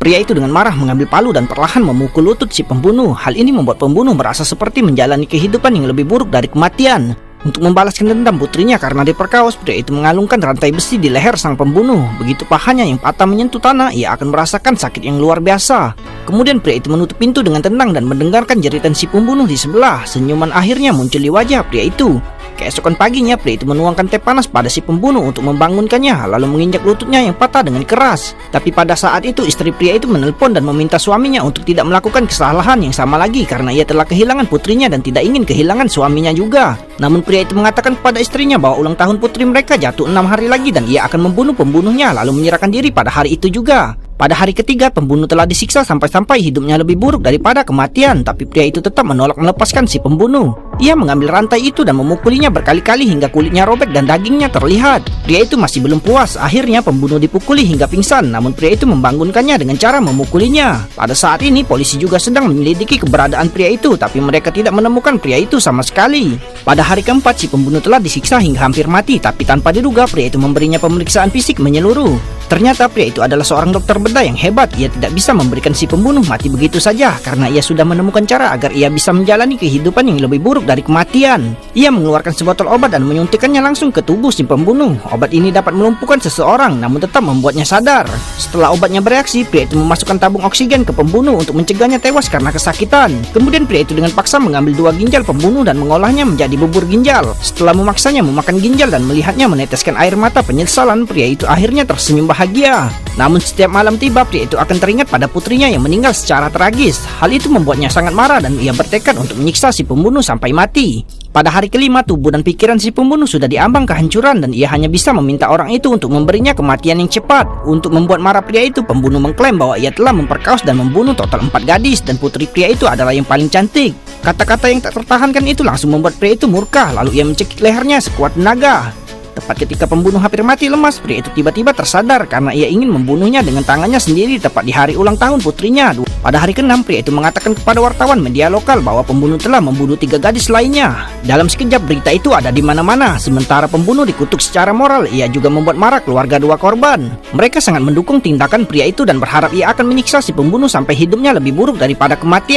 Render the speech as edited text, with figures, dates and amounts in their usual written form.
Pria itu dengan marah mengambil palu dan perlahan memukul lutut si pembunuh. Hal ini membuat pembunuh merasa seperti menjalani kehidupan yang lebih buruk dari kematian. Untuk membalaskan dendam putrinya karena diperkaos, pria itu mengalungkan rantai besi di leher sang pembunuh. Begitu pahanya yang patah menyentuh tanah, ia akan merasakan sakit yang luar biasa. Kemudian pria itu menutup pintu dengan tenang dan mendengarkan jeritan si pembunuh di sebelah. Senyuman akhirnya muncul di wajah pria itu. Keesokan paginya, pria itu menuangkan teh panas pada si pembunuh untuk membangunkannya, lalu menginjak lututnya yang patah dengan keras. Tapi pada saat itu istri pria itu menelpon dan meminta suaminya untuk tidak melakukan kesalahan yang sama lagi karena ia telah kehilangan putrinya dan tidak ingin kehilangan suaminya juga. Namun pria itu mengatakan kepada istrinya bahwa ulang tahun putri mereka jatuh 6 hari lagi dan ia akan membunuh pembunuhnya lalu menyerahkan diri pada hari itu juga. Pada hari ketiga, pembunuh telah disiksa sampai-sampai hidupnya lebih buruk daripada kematian, tapi pria itu tetap menolak melepaskan si pembunuh. Ia mengambil rantai itu dan memukulinya berkali-kali hingga kulitnya robek dan dagingnya terlihat. Pria itu masih belum puas, akhirnya pembunuh dipukuli hingga pingsan, namun pria itu membangunkannya dengan cara memukulinya. Pada saat ini, polisi juga sedang menyelidiki keberadaan pria itu, tapi mereka tidak menemukan pria itu sama sekali. Pada hari keempat, si pembunuh telah disiksa hingga hampir mati, tapi tanpa diduga pria itu memberinya pemeriksaan fisik menyeluruh. Ternyata pria itu adalah seorang dokter bedah yang hebat. Ia tidak bisa memberikan si pembunuh mati begitu saja karena ia sudah menemukan cara agar ia bisa menjalani kehidupan yang lebih buruk dari kematian. Ia mengeluarkan sebotol obat dan menyuntikkannya langsung ke tubuh si pembunuh. Obat ini dapat melumpuhkan seseorang namun tetap membuatnya sadar. Setelah obatnya bereaksi, pria itu memasukkan tabung oksigen ke pembunuh untuk mencegahnya tewas karena kesakitan. Kemudian pria itu dengan paksa mengambil 2 ginjal pembunuh dan mengolahnya menjadi bubur ginjal. Setelah memaksanya memakan ginjal dan melihatnya meneteskan air mata penyesalan, pria itu akhirnya tersenyum bahagia. Namun setiap malam tiba, pria itu akan teringat pada putrinya yang meninggal secara tragis. Hal itu membuatnya sangat marah dan ia bertekad untuk menyiksa si pembunuh sampai mati. Pada hari kelima, tubuh dan pikiran si pembunuh sudah diambang kehancuran dan ia hanya bisa meminta orang itu untuk memberinya kematian yang cepat. Untuk membuat marah pria itu, pembunuh mengklaim bahwa ia telah memperkaos dan membunuh total 4 gadis dan putri pria itu adalah yang paling cantik. Kata-kata yang tak tertahankan itu langsung membuat pria itu murka, lalu ia mencekik lehernya sekuat tenaga. Tepat ketika pembunuh hampir mati lemas, pria itu tiba-tiba tersadar karena ia ingin membunuhnya dengan tangannya sendiri tepat di hari ulang tahun putrinya. Pada hari ke-6, pria itu mengatakan kepada wartawan media lokal bahwa pembunuh telah membunuh 3 gadis lainnya. Dalam sekejap berita itu ada di mana-mana. Sementara pembunuh dikutuk secara moral, ia juga membuat marah keluarga 2 korban. Mereka sangat mendukung tindakan pria itu dan berharap ia akan menyiksa si pembunuh sampai hidupnya lebih buruk daripada kematian.